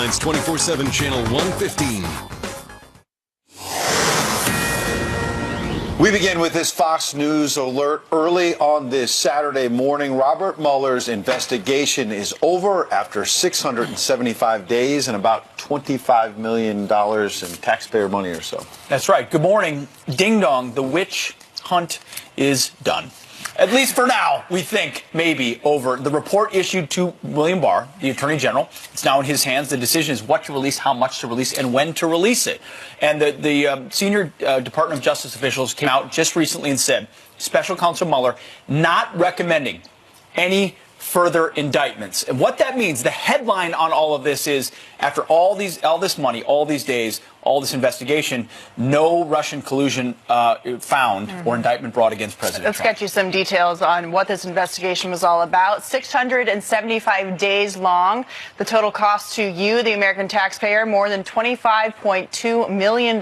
Headlines 24/7 Channel 115. We begin with this Fox News alert early on this Saturday morning. Robert Mueller's investigation is over after 675 days and about $25 million in taxpayer money or so. That's right. Good morning. Ding dong. The witch hunt is done. At least for now, we think maybe over. The report issued to William Barr, the Attorney General. It's now in his hands. The decision is what to release, how much to release, and when to release it. And the senior Department of Justice officials came out just recently and said, Special Counsel Mueller not recommending any further indictments. And what that means, the headline on all of this is, after all this money, all these days, all this investigation, no Russian collusion found or indictment brought against President Let's Trump. get you some details on what this investigation was all about. 675 days long. The total cost to you, the American taxpayer, more than $25.2 million.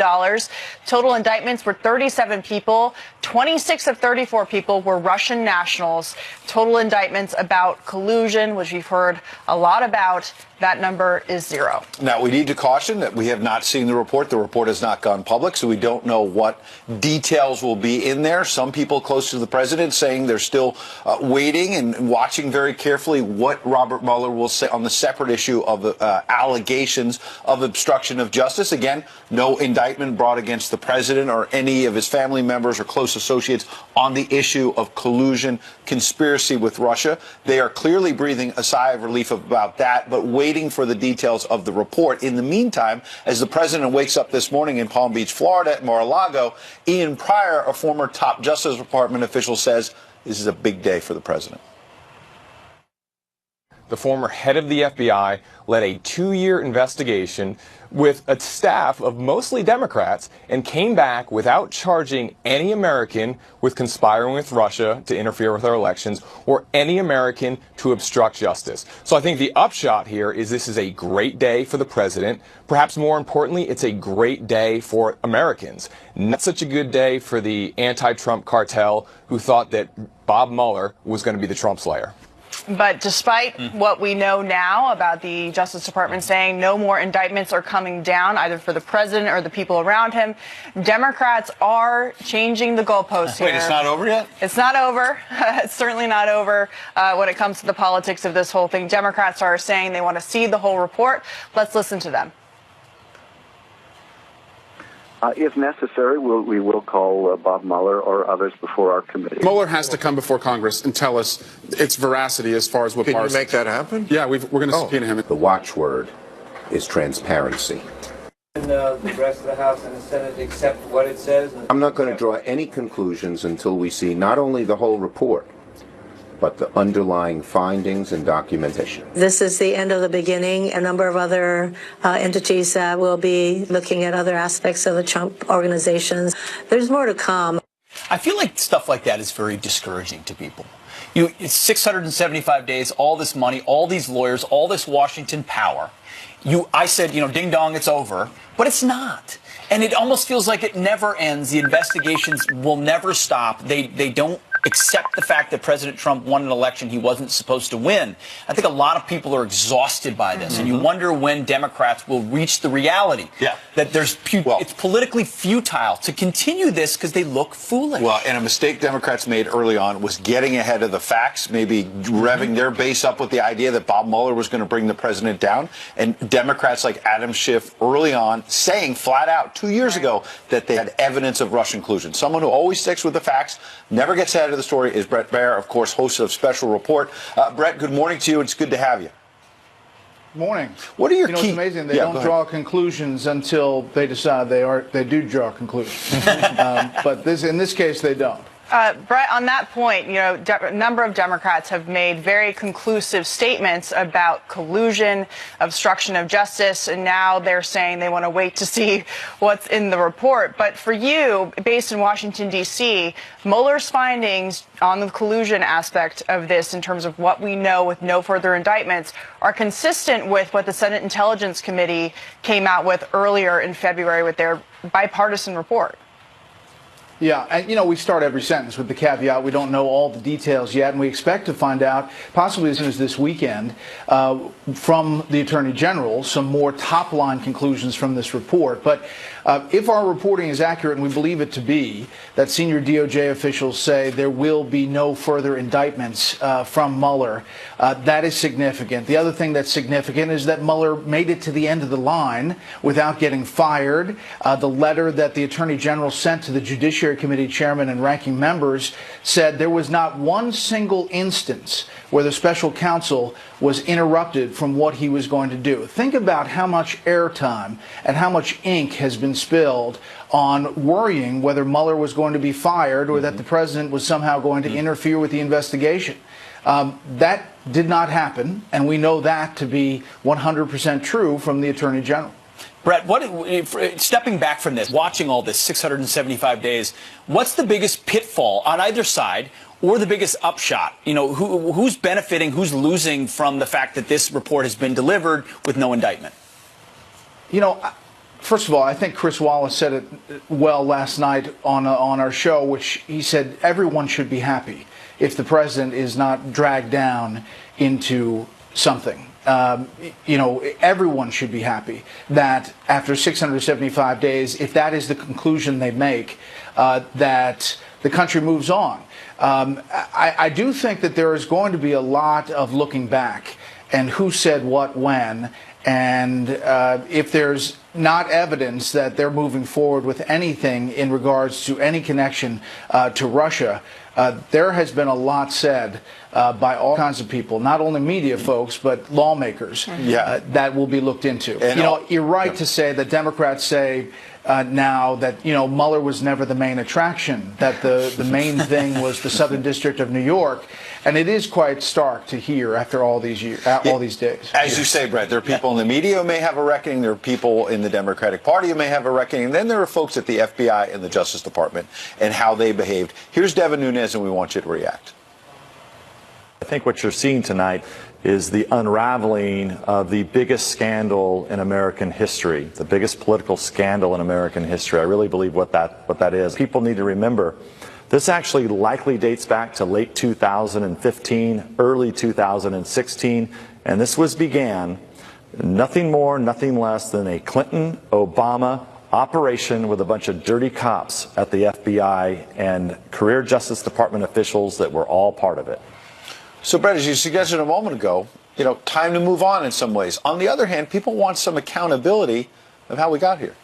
Total indictments were 37 people. 26 of 34 people were Russian nationals. Total indictments about collusion, which we've heard a lot about, that number is 0. Now, we need to caution that we have not seen the report. The report has not gone public, so we don't know what details will be in there. Some people close to the president saying they're still waiting and watching very carefully what Robert Mueller will say on the separate issue of allegations of obstruction of justice. Again, no indictment brought against the president or any of his family members or close associates on the issue of collusion, conspiracy with Russia. They are clearly breathing a sigh of relief about that, but waiting for the details of the report. In the meantime, as the president wakes up this morning in Palm Beach, Florida, at Mar-a-Lago, Ian Pryor, a former top Justice Department official, says this is a big day for the president. The former head of the FBI led a 2-year investigation with a staff of mostly Democrats and came back without charging any American with conspiring with Russia to interfere with our elections or any American to obstruct justice. So I think the upshot here is this is a great day for the president. Perhaps more importantly, it's a great day for Americans. Not such a good day for the anti-Trump cartel who thought that Bob Mueller was going to be the Trump slayer. But despite what we know now about the Justice Department saying no more indictments are coming down, either for the president or the people around him, Democrats are changing the goalposts here. Wait, it's not over yet? It's not over. It's certainly not over when it comes to the politics of this whole thing. Democrats are saying they want to see the whole report. Let's listen to them. If necessary, we will call Bob Mueller or others before our committee. Mueller has to come before Congress and tell us its veracity as far as what Can you make that happen? Yeah, we're going to subpoena him. The watchword is transparency. And the rest of the House and the Senate accept what it says? I'm not going to draw any conclusions until we see not only the whole report, but the underlying findings and documentation. This is the end of the beginning. A number of other entities will be looking at other aspects of the Trump organizations. There's more to come. I feel like stuff like that is very discouraging to people. It's 675 days, all this money, all these lawyers, all this Washington power. I said, ding dong, it's over, but it's not. And it almost feels like it never ends. The investigations will never stop. They don't accept the fact that President Trump won an election he wasn't supposed to win. I think a lot of people are exhausted by this, and you wonder when Democrats will reach the reality that it's politically futile to continue this because they look foolish. Well, and a mistake Democrats made early on was getting ahead of the facts, maybe revving their base up with the idea that Bob Mueller was going to bring the president down, and Democrats like Adam Schiff early on saying flat out 2 years ago that they had evidence of Russian collusion. Someone who always sticks with the facts, never gets ahead of the story, is Bret Baier, of course, host of Special Report. Bret, good morning to you. It's good to have you. Morning. What are your key? It's amazing. They don't draw conclusions until they decide they do draw conclusions. But in this case, they don't. Brett, on that point, a number of Democrats have made very conclusive statements about collusion, obstruction of justice, and now they're saying they want to wait to see what's in the report. But for you, based in Washington, D.C., Mueller's findings on the collusion aspect of this, in terms of what we know with no further indictments, are consistent with what the Senate Intelligence Committee came out with earlier in February with their bipartisan report. Yeah, and we start every sentence with the caveat we don't know all the details yet, and we expect to find out possibly as soon as this weekend from the Attorney General some more top-line conclusions from this report. But if our reporting is accurate, and we believe it to be, that senior DOJ officials say there will be no further indictments from Mueller, that is significant. The other thing that's significant is that Mueller made it to the end of the line without getting fired. The letter that the Attorney General sent to the Judiciary Committee chairman and ranking members said there was not one single instance where the special counsel was interrupted from what he was going to do. Think about how much airtime and how much ink has been spilled on worrying whether Mueller was going to be fired or that the president was somehow going to interfere with the investigation. That did not happen, and we know that to be 100% true from the Attorney General. Brett, stepping back from this, watching all this 675 days, what's the biggest pitfall on either side or the biggest upshot? Who's benefiting, who's losing from the fact that this report has been delivered with no indictment? First of all, I think Chris Wallace said it well last night on our show, which he said everyone should be happy if the president is not dragged down into something. Everyone should be happy that after 675 days, if that is the conclusion they make, that the country moves on. I do think that there is going to be a lot of looking back and who said what when, and if there's not evidence that they're moving forward with anything in regards to any connection to Russia, there has been a lot said by all kinds of people, not only media folks, but lawmakers, that will be looked into. And you're right to say that Democrats say now that, Mueller was never the main attraction, that the main thing was the Southern District of New York. And it is quite stark to hear after all these years, all these days. As you say, Brett, there are people in the media who may have a reckoning. There are people in the Democratic Party who may have a reckoning. And then there are folks at the FBI and the Justice Department and how they behaved. Here's Devin Nunes, and we want you to react. I think what you're seeing tonight is the unraveling of the biggest scandal in American history, the biggest political scandal in American history. I really believe what that is. People need to remember this actually likely dates back to late 2015, early 2016, and this began nothing more, nothing less than a Clinton-Obama operation with a bunch of dirty cops at the FBI and career Justice Department officials that were all part of it. So, Brett, as you suggested a moment ago, time to move on in some ways. On the other hand, people want some accountability of how we got here.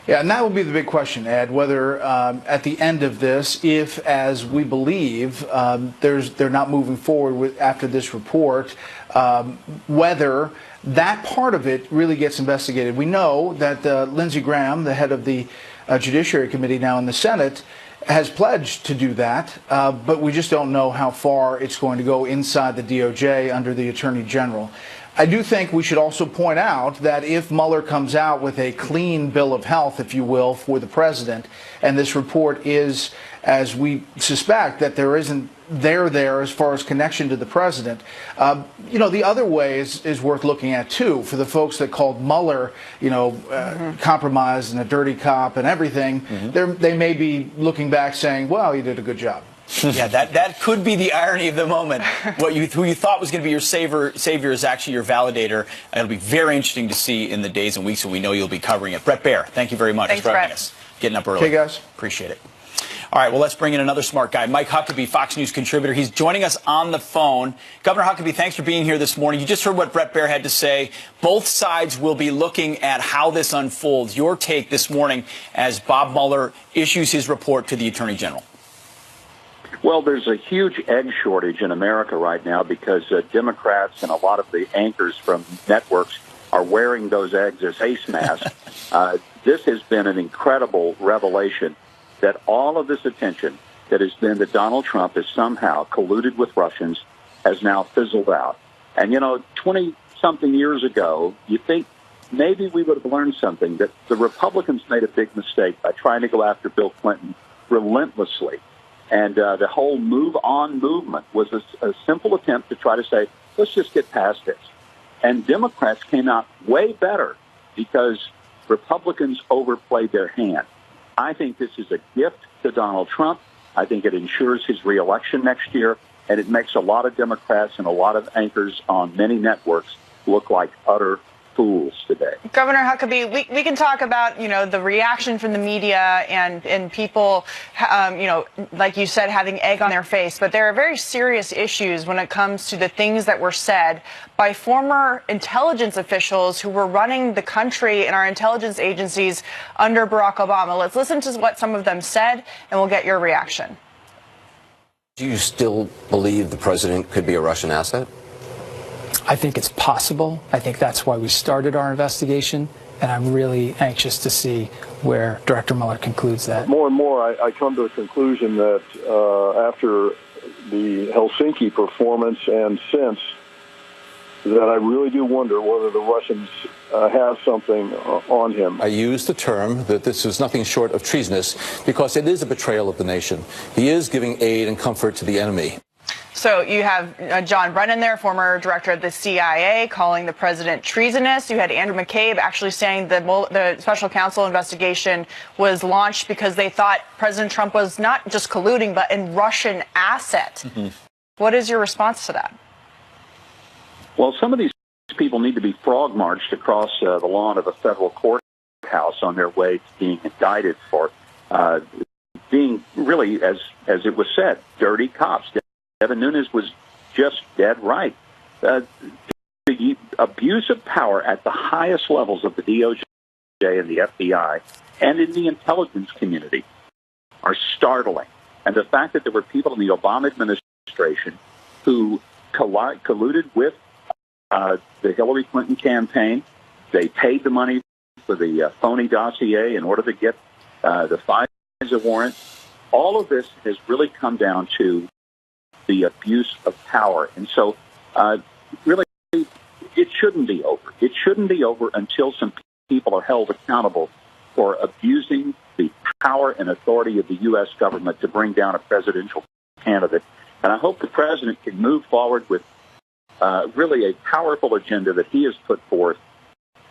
Yeah, and that will be the big question, Ed, whether at the end of this, if, as we believe, they're not moving forward after this report, whether that part of it really gets investigated. We know that Lindsey Graham, the head of the Judiciary Committee now in the Senate, has pledged to do that, but we just don't know how far it's going to go inside the DOJ under the Attorney General. I do think we should also point out that if Mueller comes out with a clean bill of health, if you will, for the president, and this report is, as we suspect, that there isn't there as far as connection to the president, the other way is worth looking at, too, for the folks that called Mueller, compromised and a dirty cop and everything. They may be looking back saying, well, you did a good job. Yeah, that could be the irony of the moment. Who you thought was going to be your savior is actually your validator. It'll be very interesting to see in the days and weeks, and we know you'll be covering it. Brett Baier, thank you very much for joining us. Getting up early. Okay, guys. Appreciate it. All right, well, let's bring in another smart guy, Mike Huckabee, Fox News contributor. He's joining us on the phone. Governor Huckabee, thanks for being here this morning. You just heard what Brett Baier had to say. Both sides will be looking at how this unfolds. Your take this morning as Bob Mueller issues his report to the Attorney General. Well, there's a huge egg shortage in America right now because Democrats and a lot of the anchors from networks are wearing those eggs as face masks. This has been an incredible revelation that all of this attention that has been that Donald Trump has somehow colluded with Russians has now fizzled out. And, 20-something years ago, you think maybe we would have learned something, that the Republicans made a big mistake by trying to go after Bill Clinton relentlessly. And the whole move on movement was a simple attempt to try to say, let's just get past this. And Democrats came out way better because Republicans overplayed their hand. I think this is a gift to Donald Trump. I think it ensures his reelection next year, and it makes a lot of Democrats and a lot of anchors on many networks look like utter fools today. Governor Huckabee, we can talk about, the reaction from the media and people, like you said, having egg on their face. But there are very serious issues when it comes to the things that were said by former intelligence officials who were running the country and our intelligence agencies under Barack Obama. Let's listen to what some of them said, and we'll get your reaction. Do you still believe the president could be a Russian asset? I think it's possible. I think that's why we started our investigation, and I'm really anxious to see where Director Mueller concludes that. More and more, I come to the conclusion that after the Helsinki performance and since, that I really do wonder whether the Russians have something on him. I use the term that this is nothing short of treasonous because it is a betrayal of the nation. He is giving aid and comfort to the enemy. So you have John Brennan there, former director of the CIA, calling the president treasonous. You had Andrew McCabe actually saying the special counsel investigation was launched because they thought President Trump was not just colluding, but a Russian asset. Mm-hmm. What is your response to that? Well, some of these people need to be frog-marched across the lawn of a federal courthouse on their way to being indicted for being really, as it was said, dirty cops. Devin Nunes was just dead right. The abuse of power at the highest levels of the DOJ and the FBI and in the intelligence community are startling. And the fact that there were people in the Obama administration who colluded with the Hillary Clinton campaign, they paid the money for the phony dossier in order to get the FISA warrant. All of this has really come down to the abuse of power. And so, really, it shouldn't be over. It shouldn't be over until some people are held accountable for abusing the power and authority of the U.S. government to bring down a presidential candidate. And I hope the president can move forward with really a powerful agenda that he has put forth.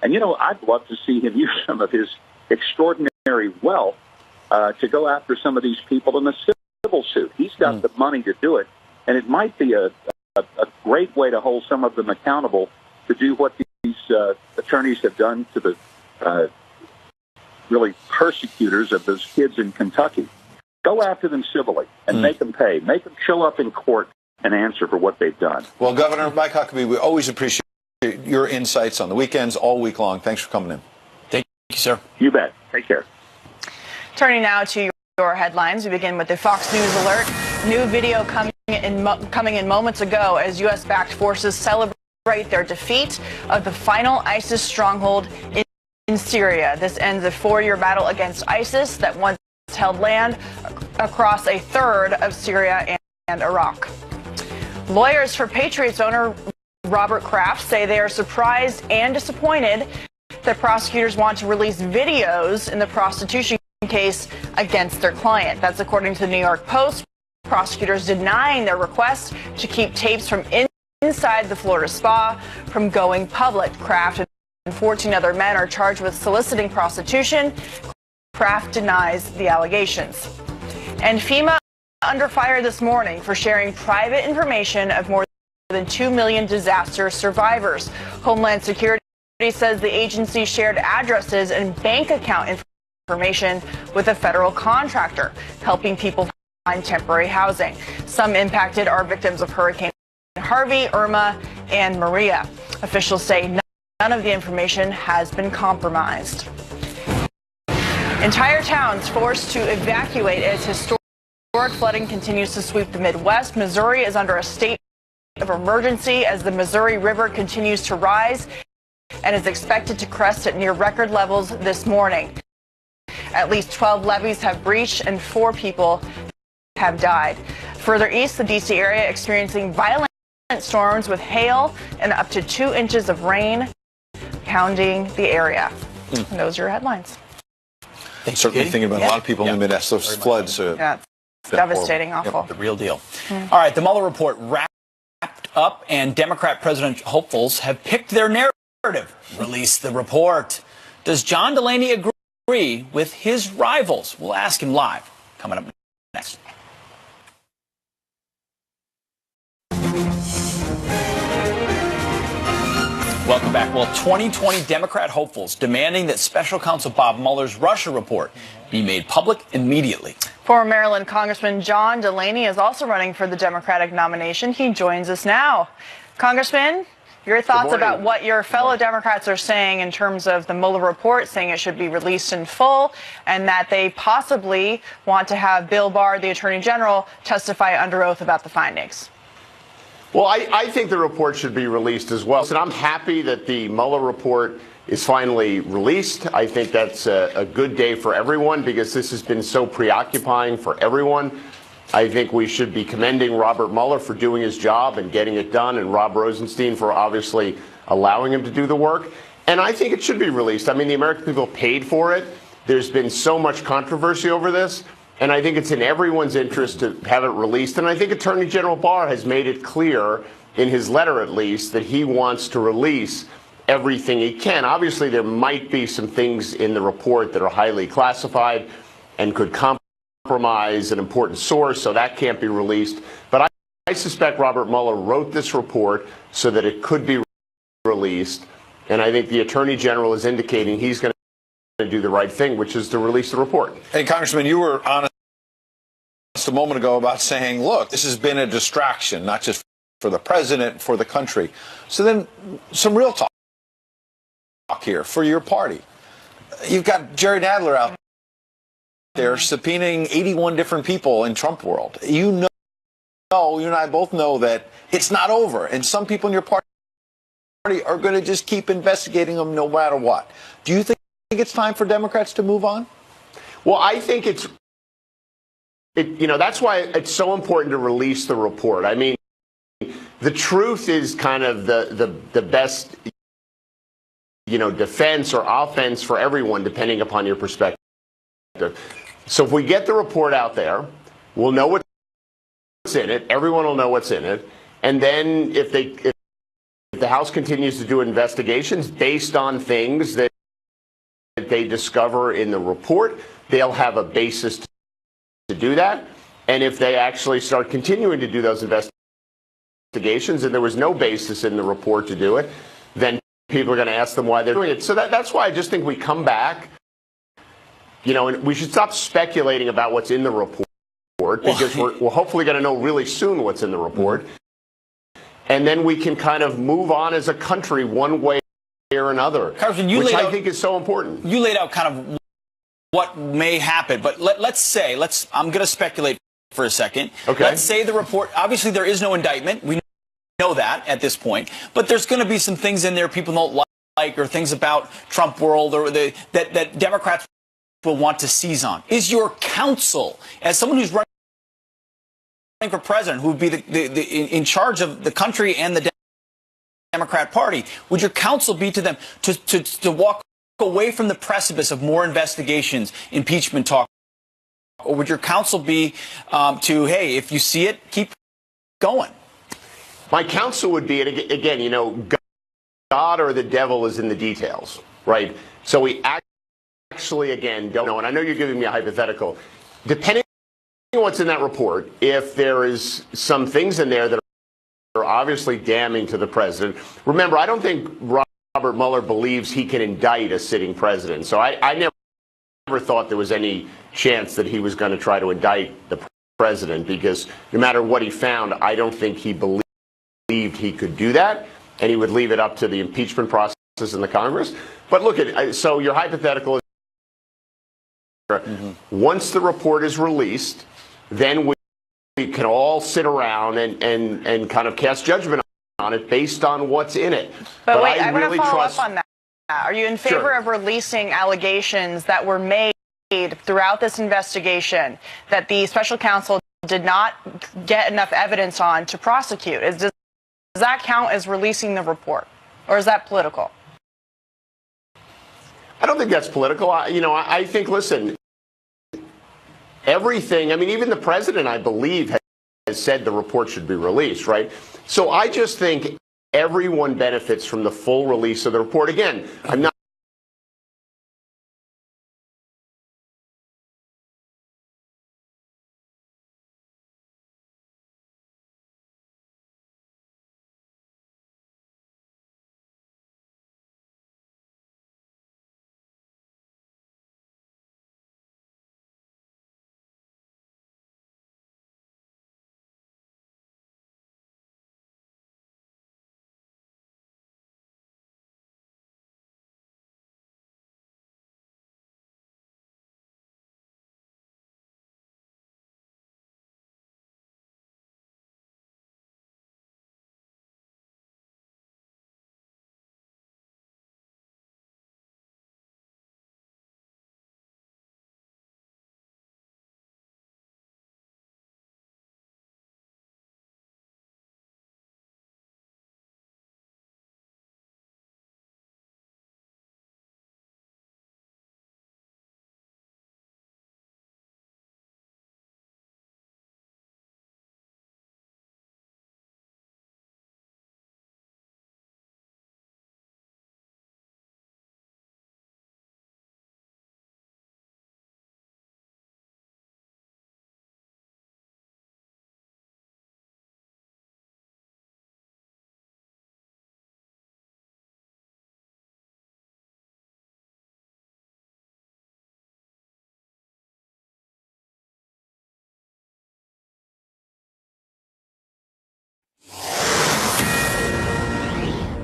And, I'd love to see him use some of his extraordinary wealth to go after some of these people in a civil suit. He's got the money to do it. And it might be a great way to hold some of them accountable to do what these attorneys have done to the really persecutors of those kids in Kentucky. Go after them civilly and make them pay. Make them show up in court and answer for what they've done. Well, Governor Mike Huckabee, we always appreciate your insights on the weekends all week long. Thanks for coming in. Thank you, sir. You bet. Take care. Turning now to your headlines. We begin with the Fox News alert. New video coming in moments ago as U.S.-backed forces celebrate their defeat of the final ISIS stronghold in Syria. This ends a 4-year battle against ISIS that once held land across a third of Syria and Iraq. Lawyers for Patriots owner Robert Kraft say they are surprised and disappointed that prosecutors want to release videos in the prostitution case against their client. That's according to the New York Post. Prosecutors denying their request to keep tapes from inside the Florida spa from going public. Kraft and 14 other men are charged with soliciting prostitution. Kraft denies the allegations. And FEMA under fire this morning for sharing private information of more than 2 million disaster survivors. Homeland Security says the agency shared addresses and bank account information with a federal contractor, helping people find temporary housing. Some impacted are victims of Hurricane Harvey, Irma, and Maria. Officials say none of the information has been compromised. Entire towns forced to evacuate as historic flooding continues to sweep the Midwest. Missouri is under a state of emergency as the Missouri River continues to rise and is expected to crest at near record levels this morning. At least 12 levees have breached and 4 people have died. Further east, the D.C. area experiencing violent storms with hail and up to 2 inches of rain pounding the area. And those are your headlines. Certainly thinking about a lot of people in the Midwest. Those floods. Yeah, it's devastating, awful. The real deal. All right, the Mueller report wrapped up, and Democrat president hopefuls have picked their narrative. Release the report. Does John Delaney agree? agree with his rivals? We'll ask him live. Coming up next. Welcome back. Well, 2020 Democrat hopefuls demanding that Special Counsel Bob Mueller's Russia report be made public immediately. Former Maryland Congressman John Delaney is also running for the Democratic nomination. He joins us now. Congressman, your thoughts about what your fellow Democrats are saying in terms of the Mueller report, saying it should be released in full, and that they possibly want to have Bill Barr, the Attorney General, testify under oath about the findings. Well, I think the report should be released as well. And I'm happy that the Mueller report is finally released. I think that's a good day for everyone because this has been so preoccupying for everyone. I think we should be commending Robert Mueller for doing his job and getting it done, and Rob Rosenstein for obviously allowing him to do the work. And I think it should be released. I mean, the American people paid for it. There's been so much controversy over this. And I think it's in everyone's interest to have it released. And I think Attorney General Barr has made it clear, in his letter at least, that he wants to release everything he can. Obviously, there might be some things in the report that are highly classified and could compromise an important source, so that can't be released. But I suspect Robert Mueller wrote this report so that it could be released. And I think the Attorney General is indicating he's going to do the right thing, which is to release the report. Hey, Congressman, you were honest a moment ago about saying, look, this has been a distraction, not just for the president, for the country. So then some real talk here for your party. You've got Jerry Nadler out there subpoenaing 81 different people in Trump world. You and I both know that it's not over, and some people in your party are going to just keep investigating them no matter what. Do you think it's time for Democrats to move on? Well, I think that's why it's so important to release the report. I mean, the truth is kind of the best, defense or offense for everyone, depending upon your perspective. So if we get the report out there, we'll know what's in it. Everyone will know what's in it. And then if the House continues to do investigations based on things that they discover in the report, they'll have a basis to do that. And if they actually start continuing to do those investigations and there was no basis in the report to do it, then people are going to ask them why they're doing it. So that's why I just think we come back, and we should stop speculating about what's in the report because we're hopefully going to know really soon what's in the report. And then we can kind of move on as a country one way or another, which I think is so important. You laid out kind of what may happen, but I'm going to speculate for a second. Okay. Let's say the report, obviously there is no indictment. We know that at this point, but there's going to be some things in there people don't like or things about Trump world or that Democrats will want to seize on. Is your counsel, as someone who's running for president, who would be in charge of the country and the Democrat Party, would your counsel be to them to walk away from the precipice of more investigations, impeachment talk, or would your counsel be hey, if you see it, keep going? My counsel would be, again, God or the devil is in the details, right? So we actually, again, don't know. And I know you're giving me a hypothetical. Depending on what's in that report, if there is some things in there that are obviously damning to the president. Remember, I don't think Robert Mueller believes he can indict a sitting president. So I never thought there was any chance that he was going to try to indict the president because no matter what he found, I don't think he believed he could do that, and he would leave it up to the impeachment process in the Congress. But look so your hypothetical is once the report is released, then we can all sit around and kind of cast judgment on it based on what's in it. But wait, I want to follow up on that. Are you in favor of releasing allegations that were made throughout this investigation that the special counsel did not get enough evidence on to prosecute? Does that count as releasing the report, or is that political? I don't think that's political. I think, listen, everything, even the president, I believe, has said the report should be released, right? So I just think everyone benefits from the full release of the report. Again, I'm not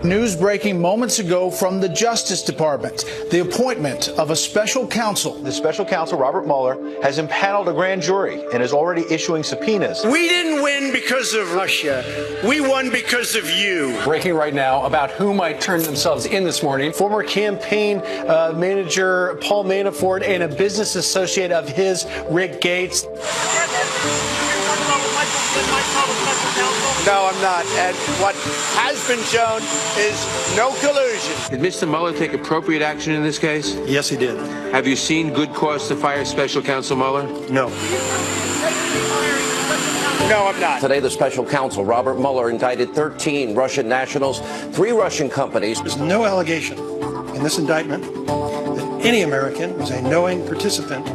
News breaking moments ago from the Justice Department, the appointment of a special counsel. The special counsel, Robert Mueller, has impaneled a grand jury and is already issuing subpoenas. We didn't win because of Russia. We won because of you. Breaking right now about who might turn themselves in this morning. Former campaign manager Paul Manafort and a business associate of his, Rick Gates. No, I'm not. And what has been shown is no collusion. Did Mr. Mueller take appropriate action in this case? Yes, he did. Have you seen good cause to fire Special Counsel Mueller? No. No, I'm not. Today, the special counsel, Robert Mueller, indicted 13 Russian nationals, 3 Russian companies. There's no allegation in this indictment that any American was a knowing participant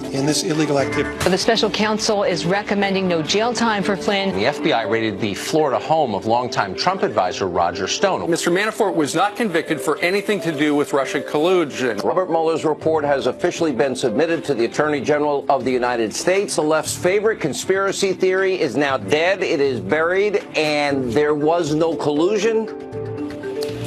in this illegal activity. The special counsel is recommending no jail time for Flynn. The FBI raided the Florida home of longtime Trump advisor Roger Stone. Mr. Manafort was not convicted for anything to do with Russian collusion. Robert Mueller's report has officially been submitted to the Attorney General of the United States. The left's favorite conspiracy theory is now dead. It is buried, and there was no collusion.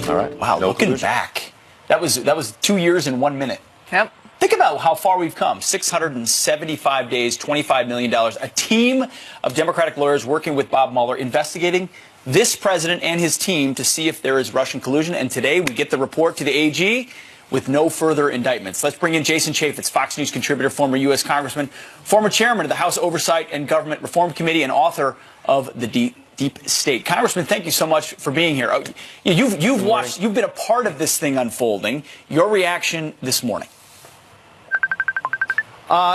All right. Wow, looking back, that was 2 years and 1 minute. Yep. Think about how far we've come. 675 days, $25 million. A team of Democratic lawyers working with Bob Mueller investigating this president and his team to see if there is Russian collusion. And today we get the report to the AG with no further indictments. Let's bring in Jason Chaffetz, Fox News contributor, former U.S. congressman, former chairman of the House Oversight and Government Reform Committee, and author of The Deep State. Congressman, thank you so much for being here. You've watched, you've been a part of this thing unfolding. Your reaction this morning?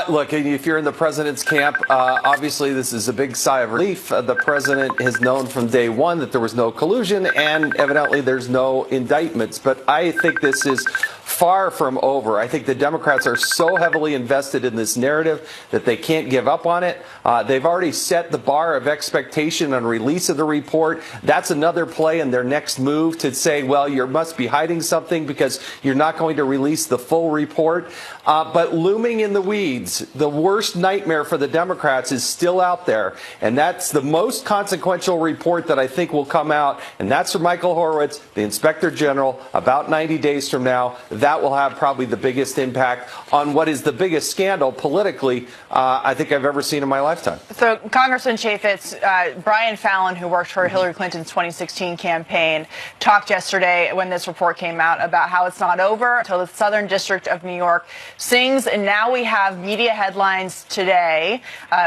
Look, if you're in the president's camp, obviously this is a big sigh of relief. The president has known from day one that there was no collusion, and evidently there's no indictments. But I think this is far from over. I think the Democrats are so heavily invested in this narrative that they can't give up on it. They've already set the bar of expectation on release of the report. That's another play in their next move to say, well, you must be hiding something because you're not going to release the full report. But looming in the weeds, the worst nightmare for the Democrats is still out there. And that's the most consequential report that I think will come out. And that's from Michael Horowitz, the Inspector General, about 90 days from now. That will have probably the biggest impact on what is the biggest scandal politically I think I've ever seen in my lifetime. So, Congressman Chaffetz, Brian Fallon, who worked for Hillary Clinton's 2016 campaign, talked yesterday when this report came out about how it's not over until the Southern District of New York sings. And now we have media headlines today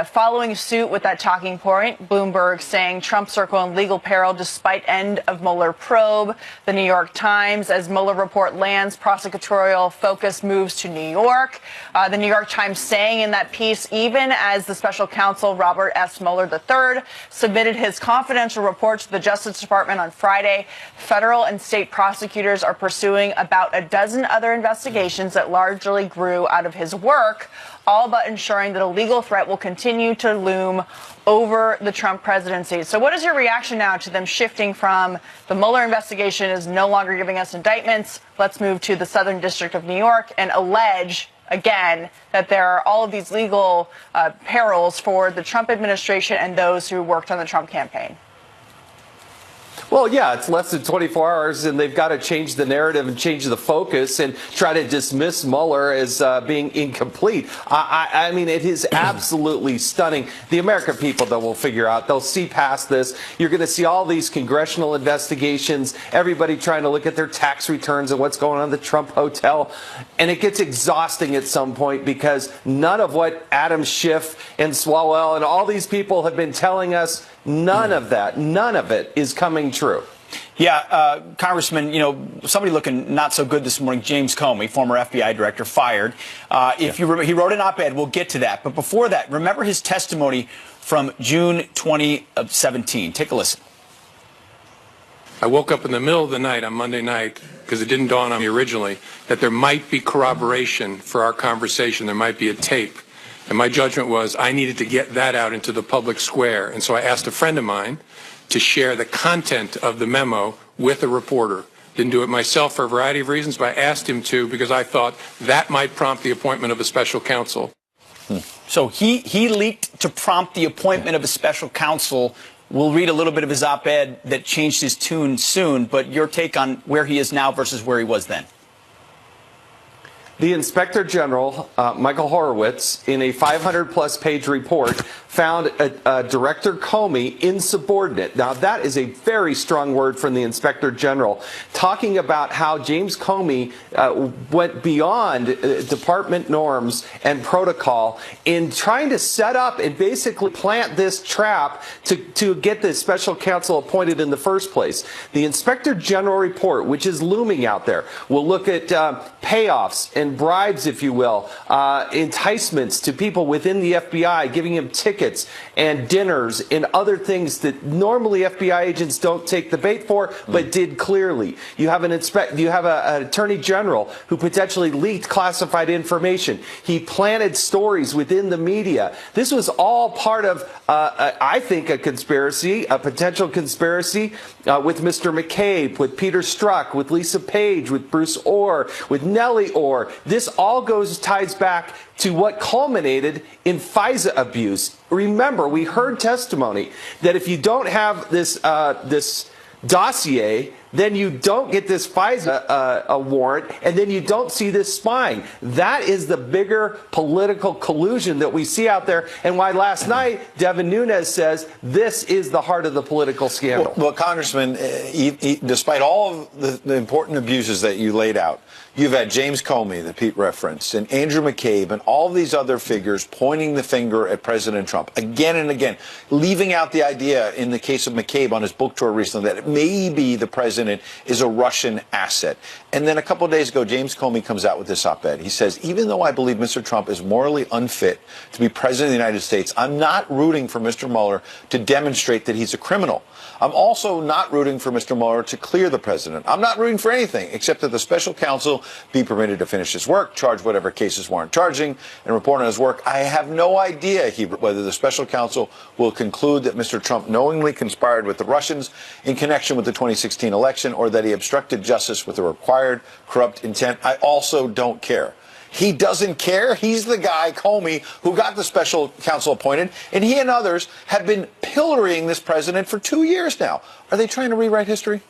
following suit with that talking point. Bloomberg saying Trump circle in legal peril despite end of Mueller probe. The New York Times, as Mueller report lands, prosecutorial focus moves to New York. The New York Times saying in that piece, even as the special counsel Robert S. Mueller III submitted his confidential report to the Justice Department on Friday, federal and state prosecutors are pursuing about a dozen other investigations that largely grew out of his work, all but ensuring that a legal threat will continue to loom over the Trump presidency. So what is your reaction now to them shifting from the Mueller investigation is no longer giving us indictments, let's move to the Southern District of New York and allege again that there are all of these legal perils for the Trump administration and those who worked on the Trump campaign? Well, yeah, it's less than 24 hours, and they've got to change the narrative and change the focus and try to dismiss Mueller as being incomplete. I mean, it is absolutely stunning. The American people, though, will figure out. They'll see past this. You're going to see all these congressional investigations, everybody trying to look at their tax returns and what's going on in the Trump hotel. And it gets exhausting at some point because none of what Adam Schiff and Swalwell and all these people have been telling us, none of it is coming true. Yeah, Congressman, you know, somebody looking not so good this morning, James Comey, former FBI director, fired. If you remember, he wrote an op-ed. We'll get to that. But before that, remember his testimony from June 2017. Take a listen. I woke up in the middle of the night on Monday night because it didn't dawn on me originally that there might be corroboration for our conversation. There might be a tape. And my judgment was I needed to get that out into the public square. And so I asked a friend of mine to share the content of the memo with a reporter. Didn't do it myself for a variety of reasons, but I asked him to because I thought that might prompt the appointment of a special counsel. So he leaked to prompt the appointment of a special counsel We'll read a little bit of his op-ed that changed his tune soon, but your take on where he is now versus where he was then. The Inspector General, Michael Horowitz, in a 500-plus page report, found Director Comey insubordinate. Now, that is a very strong word from the Inspector General, talking about how James Comey went beyond department norms and protocol in trying to set up and basically plant this trap to get the special counsel appointed in the first place. The Inspector General report, which is looming out there, will look at payoffs and bribes, if you will, enticements to people within the FBI, giving them tickets and dinners and other things that normally FBI agents don't take the bait for, but did clearly. You have an attorney general who potentially leaked classified information. He planted stories within the media. This was all part of, I think, a conspiracy, a potential conspiracy with Mr. McCabe, with Peter Strzok, with Lisa Page, with Bruce Orr, with Nellie Orr. This all ties back to what culminated in FISA abuse. Remember, we heard testimony that if you don't have this this dossier, then you don't get this FISA warrant, and then you don't see this spying. That is the bigger political collusion that we see out there, and why last night Devin Nunes says this is the heart of the political scandal. Well, Congressman, despite all of the important abuses that you laid out, you've had James Comey, that Pete referenced, and Andrew McCabe, and all these other figures pointing the finger at President Trump again and again, leaving out the idea in the case of McCabe on his book tour recently that maybe the president is a Russian asset. And then a couple of days ago, James Comey comes out with this op-ed. He says, even though I believe Mr. Trump is morally unfit to be president of the United States, I'm not rooting for Mr. Mueller to demonstrate that he's a criminal. I'm also not rooting for Mr. Mueller to clear the president. I'm not rooting for anything except that the special counsel be permitted to finish his work, charge whatever cases warrant charging, and report on his work. I have no idea whether the special counsel will conclude that Mr. Trump knowingly conspired with the Russians in connection with the 2016 election or that he obstructed justice with the required corrupt intent. I also don't care. He doesn't care. He's the guy, Comey, who got the special counsel appointed, and he and others have been pillorying this president for 2 years now. Are they trying to rewrite history?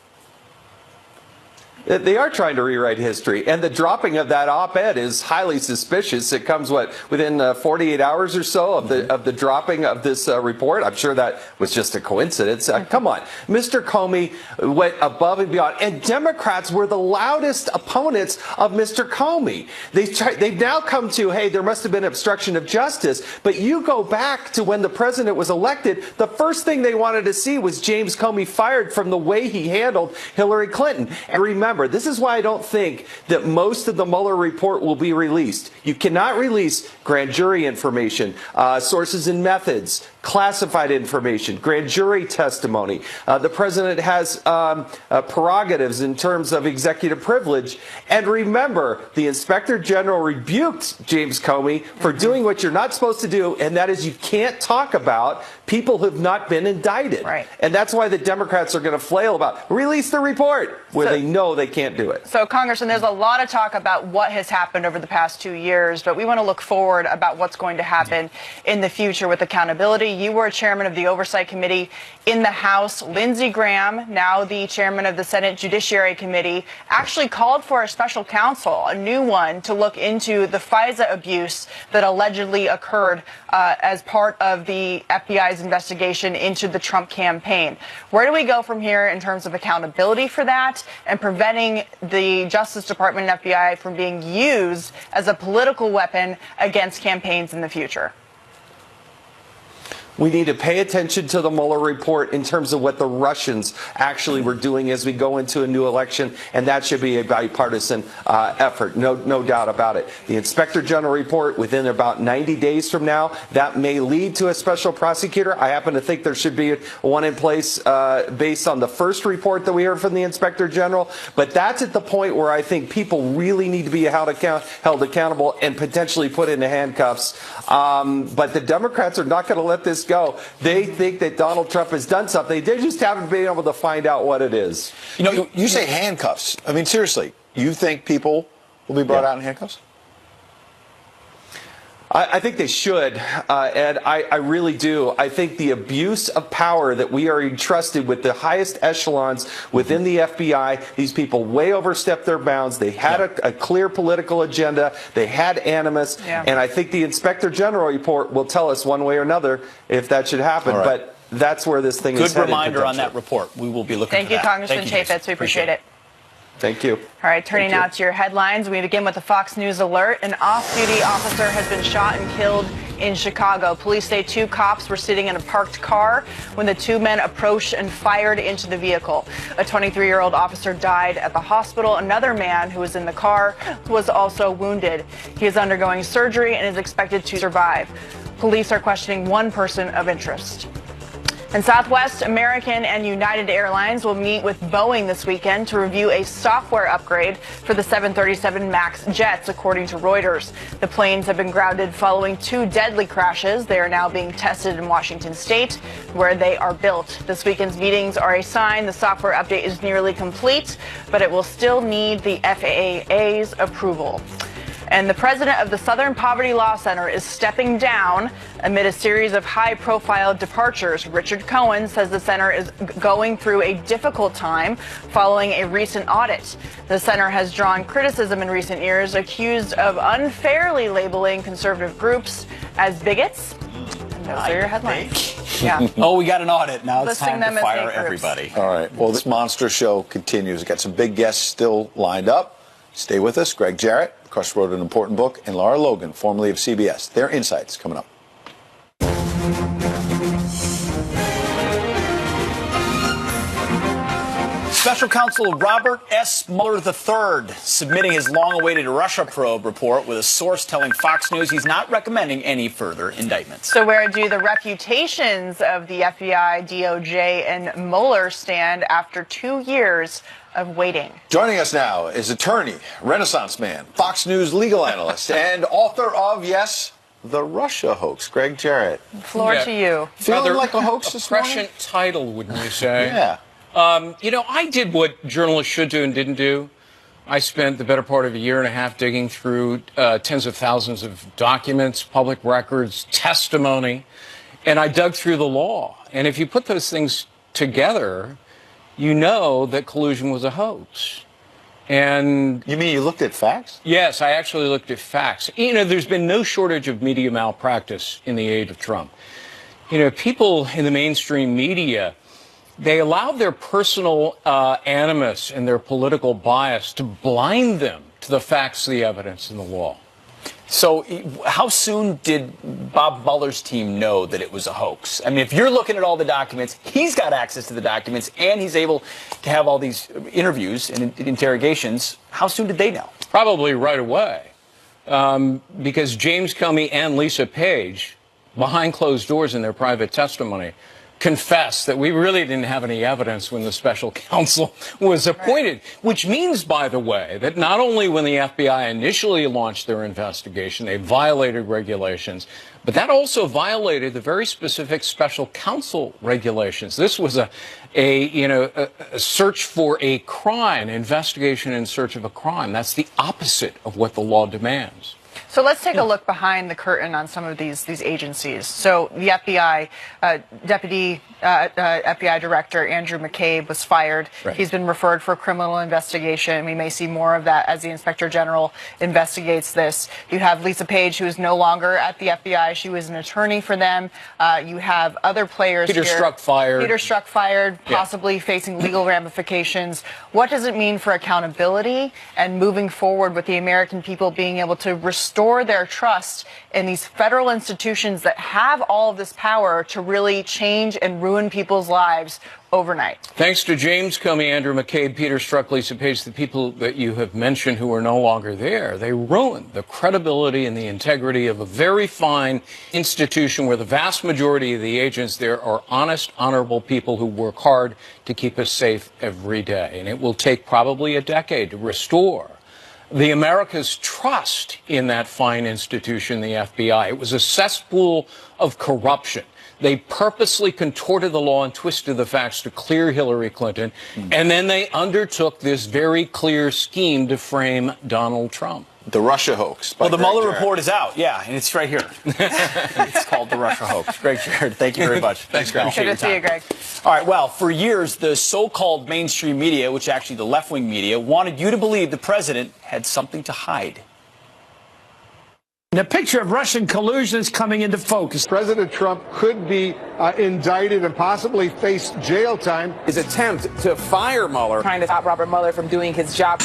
They are trying to rewrite history, and the dropping of that op-ed is highly suspicious. It comes, within 48 hours or so of the dropping of this report? I'm sure that was just a coincidence. Come on. Mr. Comey went above and beyond, and Democrats were the loudest opponents of Mr. Comey. They've now come to, hey, there must have been obstruction of justice, but you go back to when the president was elected, the first thing they wanted to see was James Comey fired from the way he handled Hillary Clinton. And remember, this is why I don't think that most of the Mueller report will be released. You cannot release grand jury information, sources and methods, classified information, grand jury testimony. The president has prerogatives in terms of executive privilege. And remember, the Inspector General rebuked James Comey for doing what you're not supposed to do, and that is you can't talk about people who have not been indicted. Right. And that's why the Democrats are going to flail about release the report where they know they can't do it. So, Congressman, there's a lot of talk about what has happened over the past 2 years, but we want to look forward about what's going to happen in the future with accountability. You were chairman of the Oversight Committee in the House. Lindsey Graham, now the chairman of the Senate Judiciary Committee, actually called for a special counsel, a new one, to look into the FISA abuse that allegedly occurred as part of the FBI's investigation into the Trump campaign. Where do we go from here in terms of accountability for that and preventing the Justice Department and FBI from being used as a political weapon against campaigns in the future? We need to pay attention to the Mueller report in terms of what the Russians actually were doing as we go into a new election, and that should be a bipartisan effort, no doubt about it. The Inspector General report within about 90 days from now, that may lead to a special prosecutor. I happen to think there should be one in place based on the first report that we heard from the Inspector General, but that's at the point where I think people really need to be held accountable and potentially put into handcuffs. But the Democrats are not going to let this go. They think that Donald Trump has done something. They just haven't been able to find out what it is. You know, you say handcuffs. I mean, seriously, you think people will be brought out in handcuffs? I think they should, Ed. I really do. I think the abuse of power that we are entrusted with the highest echelons within the FBI, these people way overstepped their bounds. They had a clear political agenda. They had animus. Yeah. And I think the Inspector General report will tell us one way or another if that should happen. Right. But that's where this thing is Good headed. reminder on that report. We will be looking Thank for you, that. Congressman Thank you, Chaffetz. We appreciate it. Thank you. All right, turning now to your headlines. We begin with the Fox News alert. An off-duty officer has been shot and killed in Chicago. Police say 2 cops were sitting in a parked car when the 2 men approached and fired into the vehicle. A 23-year-old officer died at the hospital. Another man who was in the car was also wounded. He is undergoing surgery and is expected to survive. Police are questioning one person of interest. And Southwest, American, and United Airlines will meet with Boeing this weekend to review a software upgrade for the 737 MAX jets, according to Reuters. The planes have been grounded following 2 deadly crashes. They are now being tested in Washington State, where they are built. This weekend's meetings are a sign the software update is nearly complete, but it will still need the FAA's approval. And the president of the Southern Poverty Law Center is stepping down amid a series of high-profile departures. Richard Cohen says the center is going through a difficult time following a recent audit. The center has drawn criticism in recent years, accused of unfairly labeling conservative groups as bigots. And those are your headlines. Yeah. Oh, we got an audit. Now it's Listing time to them as fire hate groups. everybody. All right. Well, this monster show continues. We've got some big guests still lined up. Stay with us. Greg Jarrett, of course, wrote an important book, and Lara Logan, formerly of CBS. Their insights coming up. Special Counsel Robert S. Mueller III submitting his long-awaited Russia probe report with a source telling Fox News he's not recommending any further indictments. So where do the reputations of the FBI, DOJ, and Mueller stand after 2 years of waiting? Joining us now is attorney, Renaissance man, Fox News legal analyst, and author of, yes, The Russia Hoax, Greg Jarrett. Floor to you. Feeling like a hoax this morning? Prescient title, wouldn't you say? Yeah. You know, I did what journalists should do and didn't do. I spent the better part of a year and a half digging through tens of thousands of documents, public records, testimony, and I dug through the law. And if you put those things together, you know that collusion was a hoax. And you mean you looked at facts? Yes, I actually looked at facts. You know, there's been no shortage of media malpractice in the age of Trump. You know, people in the mainstream media, they allowed their personal animus and their political bias to blind them to the facts, the evidence, and the law. So how soon did Bob Mueller's team know that it was a hoax? I mean, if you're looking at all the documents, he's got access to the documents, and he's able to have all these interviews and interrogations. How soon did they know? Probably right away. Because James Comey and Lisa Page, behind closed doors in their private testimony, confessed that we really didn't have any evidence when the special counsel was appointed, which means, by the way, that not only when the FBI initially launched their investigation, they violated regulations, but that also violated the very specific special counsel regulations. This was a search for a crime, an investigation in search of a crime. That's the opposite of what the law demands. So let's take a look behind the curtain on some of these agencies. So the FBI, Deputy FBI Director Andrew McCabe was fired. Right. He's been referred for a criminal investigation. We may see more of that as the Inspector General investigates this. You have Lisa Page, who is no longer at the FBI. She was an attorney for them. You have other players Peter here. Strzok fired. Peter Strzok fired, possibly facing legal ramifications. What does it mean for accountability and moving forward with the American people being able to restore their trust in these federal institutions that have all of this power to really change and ruin people's lives overnight? Thanks to James Comey, Andrew McCabe, Peter Strzok, Lisa Page, the people that you have mentioned who are no longer there, they ruined the credibility and the integrity of a very fine institution where the vast majority of the agents there are honest, honorable people who work hard to keep us safe every day. And it will take probably a decade to restore the America's trust in that fine institution, the FBI. It was a cesspool of corruption. They purposely contorted the law and twisted the facts to clear Hillary Clinton, and then they undertook this very clear scheme to frame Donald Trump. The Russia hoax. Well, the Mueller report is out, yeah, and it's right here. It's called the Russia hoax. Greg Jared, thank you very much. Thanks, Greg. Good to see you, Greg. All right, well, for years, the so-called mainstream media, which actually the left-wing media, wanted you to believe the president had something to hide. The picture of Russian collusion is coming into focus. President Trump could be indicted and possibly face jail time. His attempt to fire Mueller. Trying to stop Robert Mueller from doing his job.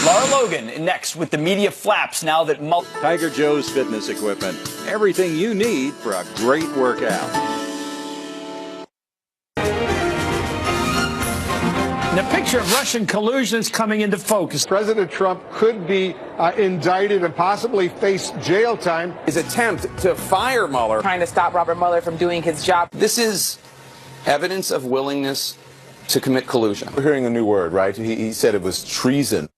Lara Logan next with the media flaps now that Mueller... Tiger Joe's fitness equipment. Everything you need for a great workout. The picture of Russian collusion is coming into focus. President Trump could be indicted and possibly face jail time. His attempt to fire Mueller. Trying to stop Robert Mueller from doing his job. This is evidence of willingness to commit collusion. We're hearing a new word, right? He said it was treason.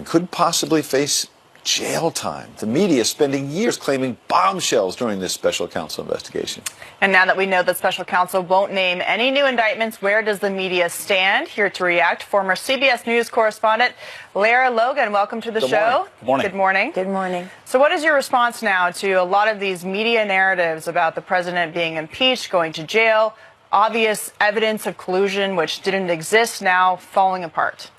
Could possibly face jail time. The media spending years claiming bombshells during this special counsel investigation. And now that we know that special counsel won't name any new indictments, where does the media stand? Here to react, former CBS News correspondent Lara Logan. Welcome to the show. Good morning. Good morning. Good morning. So what is your response now to a lot of these media narratives about the president being impeached, going to jail, obvious evidence of collusion which didn't exist now falling apart?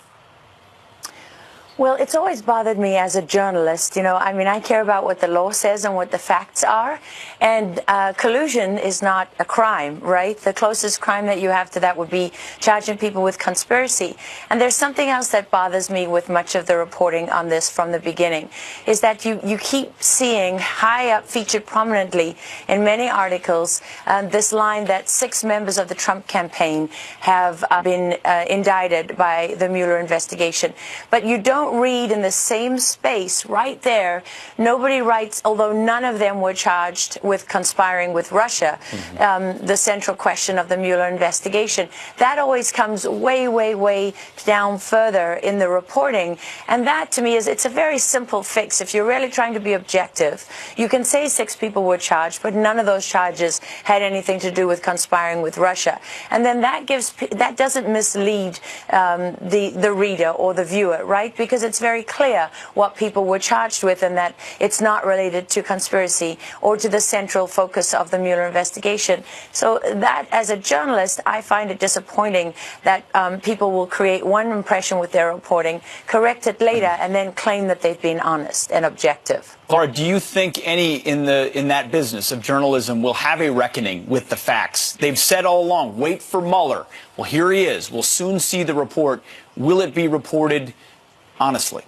Well, it's always bothered me as a journalist. I care about what the law says and what the facts are. And collusion is not a crime, right? The closest crime that you have to that would be charging people with conspiracy. And there's something else that bothers me with much of the reporting on this from the beginning, is that you keep seeing high up, featured prominently in many articles, this line that 6 members of the Trump campaign have been indicted by the Mueller investigation. But you don't read in the same space right there, nobody writes, although none of them were charged with conspiring with Russia, the central question of the Mueller investigation. That always comes way, way, way down further in the reporting. And that, to me, it's a very simple fix. If you're really trying to be objective, you can say 6 people were charged, but none of those charges had anything to do with conspiring with Russia. And then that doesn't mislead the reader or the viewer, right? Because it's very clear what people were charged with, and that it's not related to conspiracy or to the central focus of the Mueller investigation. So that, as a journalist, I find it disappointing that people will create one impression with their reporting, correct it later, and then claim that they've been honest and objective. Laura, do you think any in that business of journalism will have a reckoning with the facts? They've said all along, wait for Mueller. Well, here he is. We'll soon see the report. Will it be reported honestly?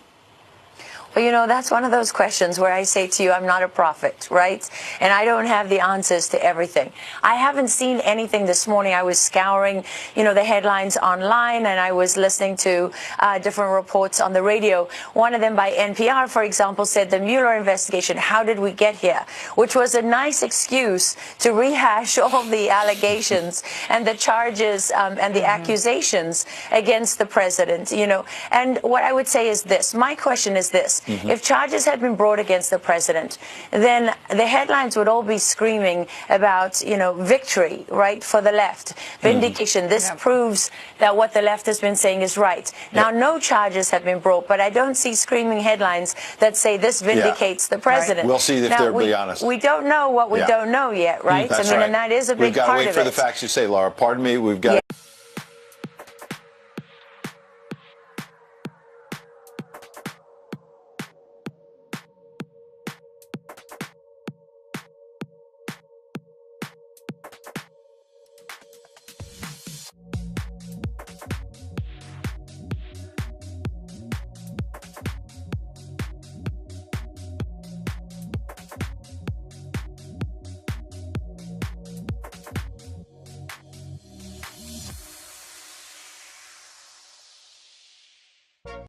Well, that's one of those questions where I say to you, I'm not a prophet, right? And I don't have the answers to everything. I haven't seen anything this morning. I was scouring, the headlines online, and I was listening to different reports on the radio. One of them by NPR, for example, said the Mueller investigation, how did we get here? Which was a nice excuse to rehash all the allegations and the charges and the accusations against the president, And what I would say is this. My question is this. If charges had been brought against the president, then the headlines would all be screaming about, victory, right, for the left, vindication. This proves that what the left has been saying is right. Now, no charges have been brought, but I don't see screaming headlines that say this vindicates the president. Right. We'll see if they'll be honest. We don't know what we don't know yet, right? That's right. And that is a big part of it. We've got to wait for the facts you say, Laura. Pardon me. We've got...